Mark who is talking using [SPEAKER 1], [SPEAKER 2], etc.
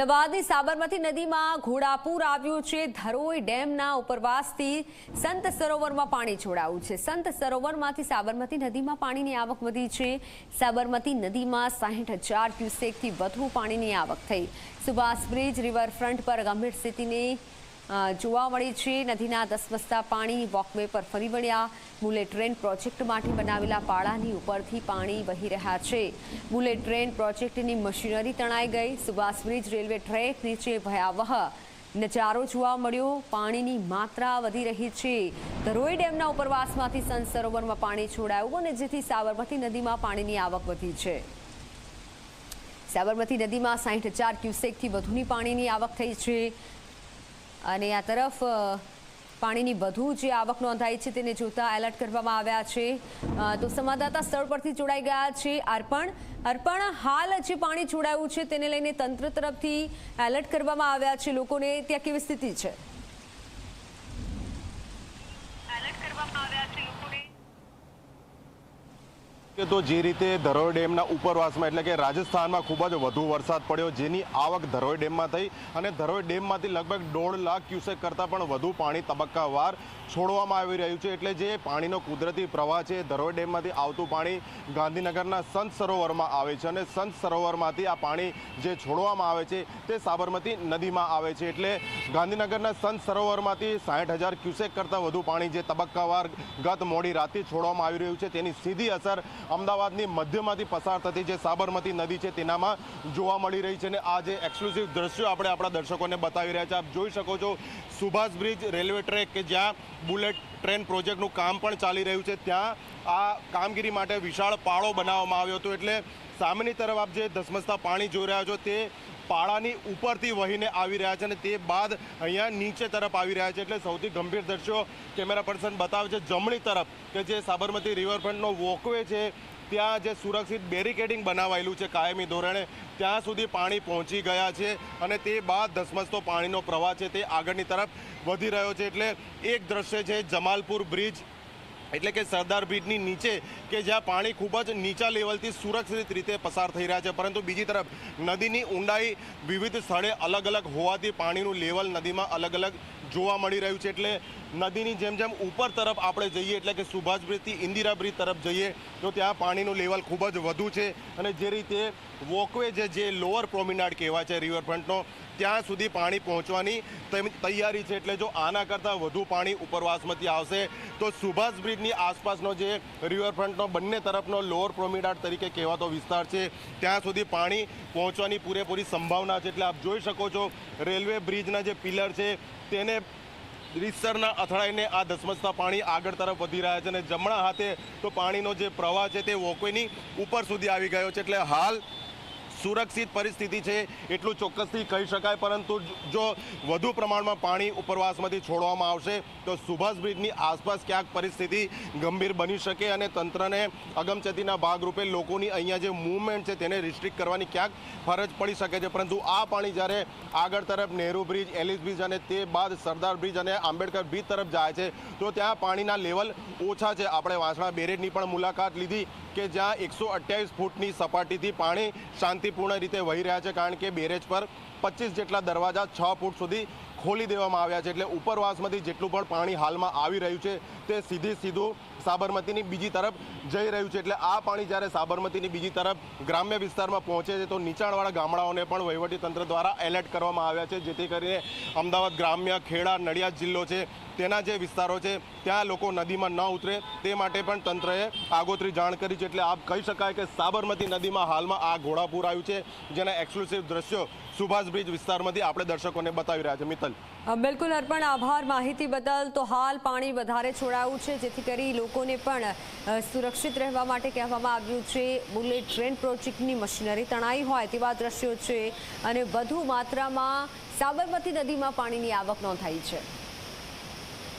[SPEAKER 1] અમદાવાદની સાબરમતી નદીમાં ઘોડાપૂર આવ્યું છે। ધરોઈ ડેમના ઉપરવાસથી સંત સરોવરમાં પાણી છોડાયું છે। સંત સરોવરમાંથી સાબરમતી નદીમાં પાણીની આવક વધી છે। સાબરમતી નદીમાં 60,000 ક્યુસેકથી વધુ પાણીની આવક થઈ। સુભાષ બ્રિજ રિવરફ્રન્ટ પર ગંભીર સ્થિતિની જોવા મળી છે। નદીના ધસમસતા પાણી વોકવે પર ફરી વળ્યા। બુલેટ ટ્રેન પ્રોજેક્ટ માટે બનાવેલા પાળાની ઉપરથી પાણી વહી રહ્યા છે। બુલેટ ટ્રેન પ્રોજેક્ટની મશીનરી તણાઈ ગઈ। સુભાષ બ્રિજ રેલવે ટ્રેક નીચે ભયાવહ નજારો જોવા મળ્યો। પાણીની માત્રા વધી રહી છે। ધરોઈ ડેમના ઉપરવાસમાંથી સંત સરોવરમાં પાણી છોડાયું અને જેથી સાબરમતી નદીમાં પાણીની આવક વધી છે। સાબરમતી નદીમાં 60,000 ક્યુસેકથી વધુની પાણીની આવક થઈ છે અને આ તરફ પાણીની વધુ જે આવક નોંધાઈ છે તેને જોતા એલર્ટ કરવામાં આવ્યા છે। તો સંવાદદાતા સ્થળ પરથી જોડાઈ ગયા છે અર્પણ હાલ જે પાણી છોડાયું છે તેને લઈને તંત્ર તરફથી એલર્ટ કરવામાં આવ્યા છે। લોકોને ત્યાં કેવી સ્થિતિ છે?
[SPEAKER 2] તો જે રીતે ધરોઈ ડેમના ઉપરવાસમાં એટલે કે રાજસ્થાનમાં ખૂબ જ વધુ વરસાદ પડ્યો, જેની આવક ધરોઈ ડેમમાં થઈ અને ધરોઈ ડેમમાંથી લગભગ 1.5 લાખ ક્યુસેક કરતાં પણ વધુ પાણી તબક્કાવાર છોડવામાં આવી રહ્યું છે। એટલે જે પાણીનો કુદરતી પ્રવાહ છે, ધરોઈ ડેમમાંથી આવતું પાણી ગાંધીનગરના સંત સરોવરમાં આવે છે અને સંત સરોવરમાંથી આ પાણી જે છોડવામાં આવે છે તે સાબરમતી નદીમાં આવે છે। એટલે ગાંધીનગરના સંત સરોવરમાંથી 60,000 ક્યુસેક કરતાં વધુ પાણી જે તબક્કાવાર ગત મોડી રાતથી છોડવામાં આવી રહ્યું છે તેની સીધી અસર અમદાવાદની મધ્યમાંથી પસાર થતી જે સાબરમતી નદી છે તેનામાં જોવા મળી રહી છે। અને આ જે એક્સક્લુઝિવ દ્રશ્યો આપણે આપણા દર્શકોને બતાવી રહ્યા છે, આપ જોઈ શકો છો સુભાષ બ્રિજ રેલવે ટ્રેક કે જ્યાં બુલેટ ટ્રેન પ્રોજેક્ટનું કામ પણ ચાલી રહ્યું છે, ત્યાં આ કામગીરી માટે વિશાળ પાળો બનાવવામાં આવ્યો હતો। એટલે સામેની તરફ આપ જે ધસમસતા પાણી જોઈ રહ્યા છો તે પાળાની ઉપરથી વહીને આવી રહ્યા છે અને તે બાદ અહીંયા નીચે તરફ આવી રહ્યા છે। એટલે સૌથી ગંભીર દ્રશ્યો કેમેરા પર્સન બતાવે છે જમણી તરફ કે જે સાબરમતી રિવરફ્રન્ટનો વોકવે છે ત્યાં જે સુરક્ષિત બેરિકેડિંગ બનાવાયેલું છે કાયમી ધોરણે ત્યાં સુધી પાણી પહોંચી ગયા છે અને તે બાદ ધસમસતો પાણીનો પ્રવાહ છે તે આગળની તરફ વધી રહ્યો છે। એટલે એક દ્રશ્ય છે જમાલપુર બ્રિજ એટલે કે સરદાર બ્રિજની નીચે કે જ્યાં પાણી ખૂબ જ નીચા લેવલથી સુરક્ષિત રીતે પસાર થઈ રહ્યા છે, પરંતુ બીજી તરફ નદીની ઊંડાઈ વિવિધ સ્થળે અલગ અલગ હોવાથી પાણીનું લેવલ નદીમાં અલગ અલગ જોવા મળી રહ્યું છે। એટલે નદીની જેમ જેમ ઉપર તરફ આપણે જઈએ એટલે કે સુભાષ બ્રિજથી ઇન્દિરા બ્રિજ તરફ જઈએ તો ત્યાં પાણીનું લેવલ ખૂબ જ વધુ છે અને જે રીતે વોકવે જે લોઅર પ્રોમિનાડ કહેવાય છે રિવરફ્રન્ટનો ત્યાં સુધી પાણી પહોંચવાની તૈયારી છે। એટલે જો આના કરતાં વધુ પાણી ઉપરવાસમાંથી આવશે તો સુભાષ બ્રિજની આસપાસનો જે રિવરફ્રન્ટનો બંને તરફનો લોઅર પ્રોમિનાડ તરીકે કહેવાતો વિસ્તાર છે ત્યાં સુધી પાણી પહોંચવાની પૂરેપૂરી સંભાવના છે। એટલે આપ જોઈ શકો છો રેલવે બ્રિજના જે પિલર છે તેને રીતસરના અથડાઈને આ ધસમસતા પાણી આગળ તરફ વધી રહ્યા છે અને જમણા હાથે તો પાણીનો જે પ્રવાહ છે તે વોકવેની ઉપર સુધી આવી ગયો છે। એટલે હાલ સુરક્ષિત પરિસ્થિતિ છે એટલું ચોક્કસથી કહી શકાય, પરંતુ જો વધુ પ્રમાણમાં પાણી ઉપરવાસમાંથી છોડવામાં આવશે તો સુભાષ બ્રિજની આસપાસ ક્યાંક પરિસ્થિતિ ગંભીર બની શકે અને તંત્રને અગમચેતીના ભાગરૂપે લોકોની અહીંયા જે મૂવમેન્ટ છે તેને રિસ્ટ્રિક્ટ કરવાની ક્યાંક ફરજ પડી શકે છે। પરંતુ આ પાણી જ્યારે આગળ તરફ નહેરુ બ્રિજ, એલિસ બ્રિજ અને તે બાદ સરદાર બ્રિજ અને આંબેડકર બ્રિજ તરફ જાય છે તો ત્યાં પાણીના લેવલ ઓછા છે। આપણે વાસણા બેરેજની પણ મુલાકાત લીધી કે જ્યાં 128 ફૂટની સપાટીથી પાણી શાંતિપૂર્ણ રીતે વહી રહ્યા છે, કારણ કે બેરેજ પર 25 જેટલા દરવાજા 6 ફૂટ સુધી ખોલી દેવામાં આવ્યા છે। એટલે ઉપરવાસમાંથી જેટલું પણ પાણી હાલમાં આવી રહ્યું છે તે સીધું સાબરમતીની બીજી તરફ જઈ રહ્યું છે। એટલે આ પાણી જ્યારે સાબરમતીની બીજી તરફ ગ્રામ્ય વિસ્તારમાં પહોંચે છે તો નીચાણવાળા ગામડાઓને પણ વહીવટીતંત્ર દ્વારા એલર્ટ કરવામાં આવ્યા છે, જેથી કરીને અમદાવાદ ગ્રામ્ય, ખેડા, નડિયાદ જિલ્લો છે તેના જે વિસ્તારો છે ત્યાં લોકો નદીમાં ન ઉતરે તે માટે પણ તંત્રએ આગોતરી જાણ કરી છે। એટલે આપ કહી શકાય કે સાબરમતી નદીમાં હાલમાં આ ઘોડાપૂર આવ્યું છે, જેના એક્સક્લુસિવ દ્રશ્યો સુભાષ બ્રિજ વિસ્તારમાંથી આપણે દર્શકોને બતાવી રહ્યા છે। મિત્તલ,
[SPEAKER 1] બિલકુલ અર્પણ, આભાર માહિતી બદલ। તો હાલ પાણી વધારે છોડાયું છે જેથી કરી લોકોને પણ સુરક્ષિત રહેવા માટે કહેવામાં આવ્યું છે। બુલેટ ટ્રેન પ્રોજેક્ટની મશીનરી તણાઈ હોય તેવા દ્રશ્યો છે અને વધુ માત્રામાં સાબરમતી નદીમાં પાણીની આવક નોંધાઈ છે।